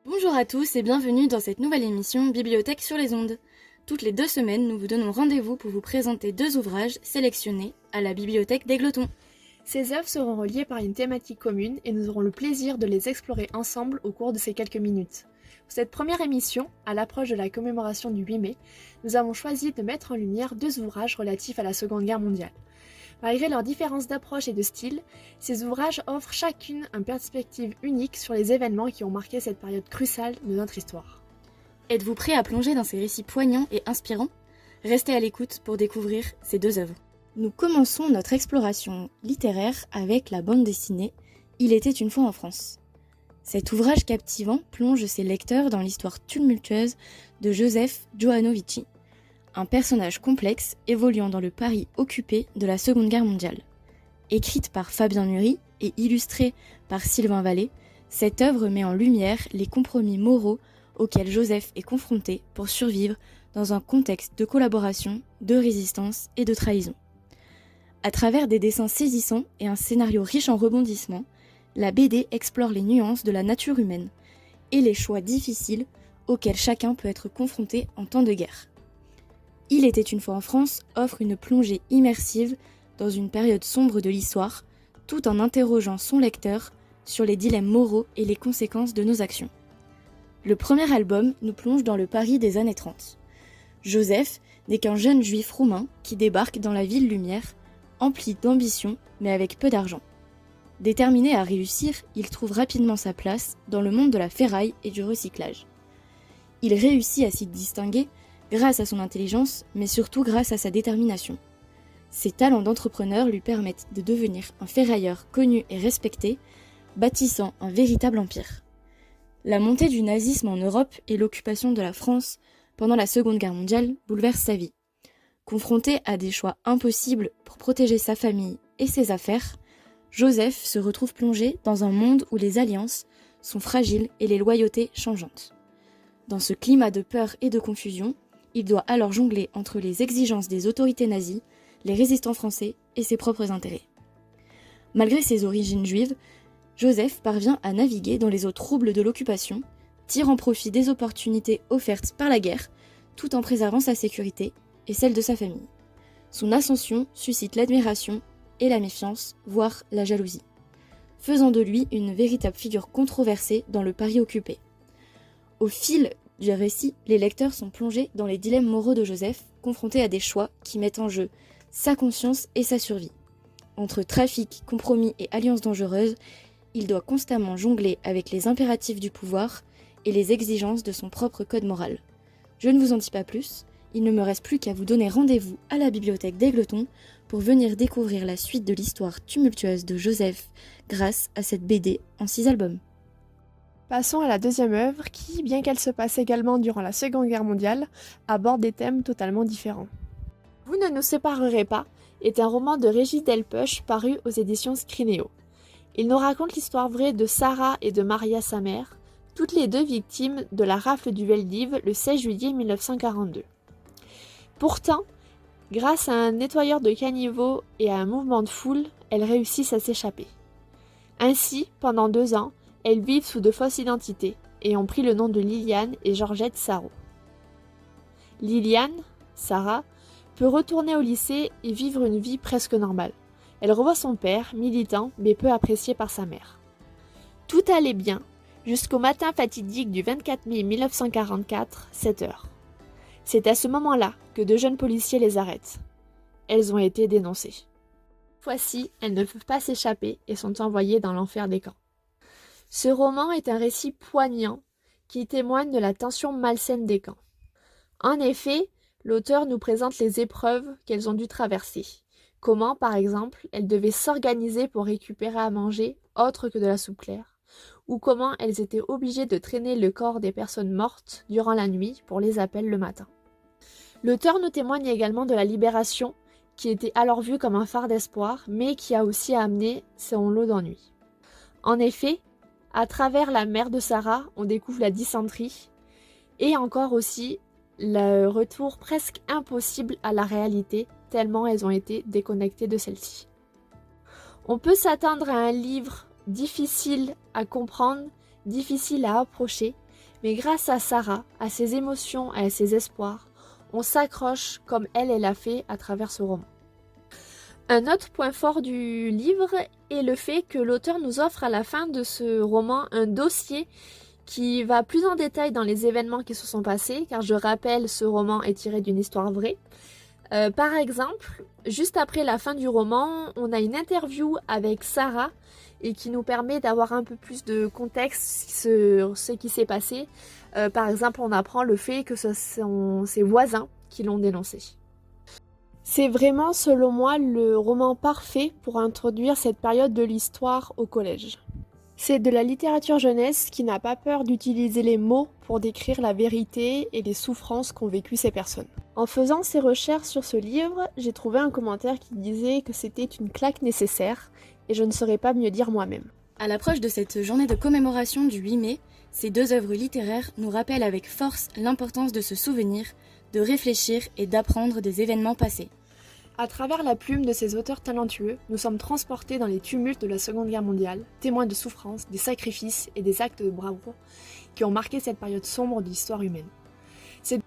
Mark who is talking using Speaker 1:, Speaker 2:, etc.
Speaker 1: Bonjour à tous et bienvenue dans cette nouvelle émission Bibliothèque sur les ondes. Toutes les 2 semaines, nous vous donnons rendez-vous pour vous présenter 2 ouvrages sélectionnés à la Bibliothèque d'Égletons.
Speaker 2: Ces œuvres seront reliées par une thématique commune et nous aurons le plaisir de les explorer ensemble au cours de ces quelques minutes. Pour cette première émission, à l'approche de la commémoration du 8 mai, nous avons choisi de mettre en lumière 2 ouvrages relatifs à la Seconde Guerre mondiale. Malgré leurs différences d'approche et de style, ces ouvrages offrent chacune une perspective unique sur les événements qui ont marqué cette période cruciale de notre histoire.
Speaker 1: Êtes-vous prêt à plonger dans ces récits poignants et inspirants ? Restez à l'écoute pour découvrir ces 2 œuvres. Nous commençons notre exploration littéraire avec la bande dessinée « Il était une fois en France ». Cet ouvrage captivant plonge ses lecteurs dans l'histoire tumultueuse de Joseph Joanovici, un personnage complexe évoluant dans le Paris occupé de la Seconde Guerre mondiale. Écrite par Fabien Nury et illustrée par Sylvain Vallée, cette œuvre met en lumière les compromis moraux auxquels Joseph est confronté pour survivre dans un contexte de collaboration, de résistance et de trahison. À travers des dessins saisissants et un scénario riche en rebondissements, la BD explore les nuances de la nature humaine et les choix difficiles auxquels chacun peut être confronté en temps de guerre. Il était une fois en France offre une plongée immersive dans une période sombre de l'histoire, tout en interrogeant son lecteur sur les dilemmes moraux et les conséquences de nos actions. Le premier album nous plonge dans le Paris des années 30. Joseph n'est qu'un jeune juif roumain qui débarque dans la ville lumière, empli d'ambition mais avec peu d'argent. Déterminé à réussir, il trouve rapidement sa place dans le monde de la ferraille et du recyclage. Il réussit à s'y distinguer grâce à son intelligence, mais surtout grâce à sa détermination. Ses talents d'entrepreneur lui permettent de devenir un ferrailleur connu et respecté, bâtissant un véritable empire. La montée du nazisme en Europe et l'occupation de la France pendant la Seconde Guerre mondiale bouleversent sa vie. Confronté à des choix impossibles pour protéger sa famille et ses affaires, Joseph se retrouve plongé dans un monde où les alliances sont fragiles et les loyautés changeantes. Dans ce climat de peur et de confusion, il doit alors jongler entre les exigences des autorités nazies, les résistants français et ses propres intérêts. Malgré ses origines juives, Joseph parvient à naviguer dans les eaux troubles de l'occupation, tirant profit des opportunités offertes par la guerre, tout en préservant sa sécurité et celle de sa famille. Son ascension suscite l'admiration et la méfiance, voire la jalousie, faisant de lui une véritable figure controversée dans le Paris occupé. Au fil du récit, les lecteurs sont plongés dans les dilemmes moraux de Joseph, confrontés à des choix qui mettent en jeu sa conscience et sa survie. Entre trafic, compromis et alliances dangereuses, il doit constamment jongler avec les impératifs du pouvoir et les exigences de son propre code moral. Je ne vous en dis pas plus, il ne me reste plus qu'à vous donner rendez-vous à la bibliothèque d'Égletons pour venir découvrir la suite de l'histoire tumultueuse de Joseph grâce à cette BD en 6 albums.
Speaker 2: Passons à la deuxième œuvre qui, bien qu'elle se passe également durant la Seconde Guerre mondiale, aborde des thèmes totalement différents. Vous ne nous séparerez pas est un roman de Régis Delpech paru aux éditions Scrinéo. Il nous raconte l'histoire vraie de Sarah et de Maria, sa mère, toutes les 2 victimes de la rafle du Veldiv le 16 juillet 1942. Pourtant, grâce à un nettoyeur de caniveaux et à un mouvement de foule, elles réussissent à s'échapper. Ainsi, pendant 2 ans, elles vivent sous de fausses identités et ont pris le nom de Liliane et Georgette Sarraud. Liliane, Sarah, peut retourner au lycée et vivre une vie presque normale. Elle revoit son père, militant mais peu apprécié par sa mère. Tout allait bien, jusqu'au matin fatidique du 24 mai 1944, 7 heures. C'est à ce moment-là que 2 jeunes policiers les arrêtent. Elles ont été dénoncées. Cette fois-ci, elles ne peuvent pas s'échapper et sont envoyées dans l'enfer des camps. Ce roman est un récit poignant qui témoigne de la tension malsaine des camps. En effet, l'auteur nous présente les épreuves qu'elles ont dû traverser. Comment, par exemple, elles devaient s'organiser pour récupérer à manger autre que de la soupe claire, ou comment elles étaient obligées de traîner le corps des personnes mortes durant la nuit pour les appels le matin. L'auteur nous témoigne également de la libération, qui était alors vue comme un phare d'espoir, mais qui a aussi amené son lot d'ennuis. En effet, à travers la mère de Sarah, on découvre la dysenterie, et encore aussi le retour presque impossible à la réalité, tellement elles ont été déconnectées de celle-ci. On peut s'attendre à un livre difficile à comprendre, difficile à approcher, Mais grâce à Sarah, à ses émotions et à ses espoirs, on s'accroche comme elle a fait à travers ce roman. Un autre point fort du livre est le fait que l'auteur nous offre à la fin de ce roman un dossier qui va plus en détail dans les événements qui se sont passés, car je rappelle, ce roman est tiré d'une histoire vraie. Par exemple, juste après la fin du roman, on a une interview avec Sarah et qui nous permet d'avoir un peu plus de contexte sur ce qui s'est passé. Par exemple, on apprend le fait que ce sont ses voisins qui l'ont dénoncé. C'est vraiment, selon moi, le roman parfait pour introduire cette période de l'histoire au collège. C'est de la littérature jeunesse qui n'a pas peur d'utiliser les mots pour décrire la vérité et les souffrances qu'ont vécues ces personnes. En faisant ces recherches sur ce livre, j'ai trouvé un commentaire qui disait que c'était une claque nécessaire, et je ne saurais pas mieux dire moi-même.
Speaker 1: À l'approche de cette journée de commémoration du 8 mai, ces deux œuvres littéraires nous rappellent avec force l'importance de se souvenir, de réfléchir et d'apprendre des événements passés.
Speaker 2: À travers la plume de ces auteurs talentueux, nous sommes transportés dans les tumultes de la Seconde Guerre mondiale, témoins de souffrances, des sacrifices et des actes de bravoure qui ont marqué cette période sombre de l'histoire humaine. C'est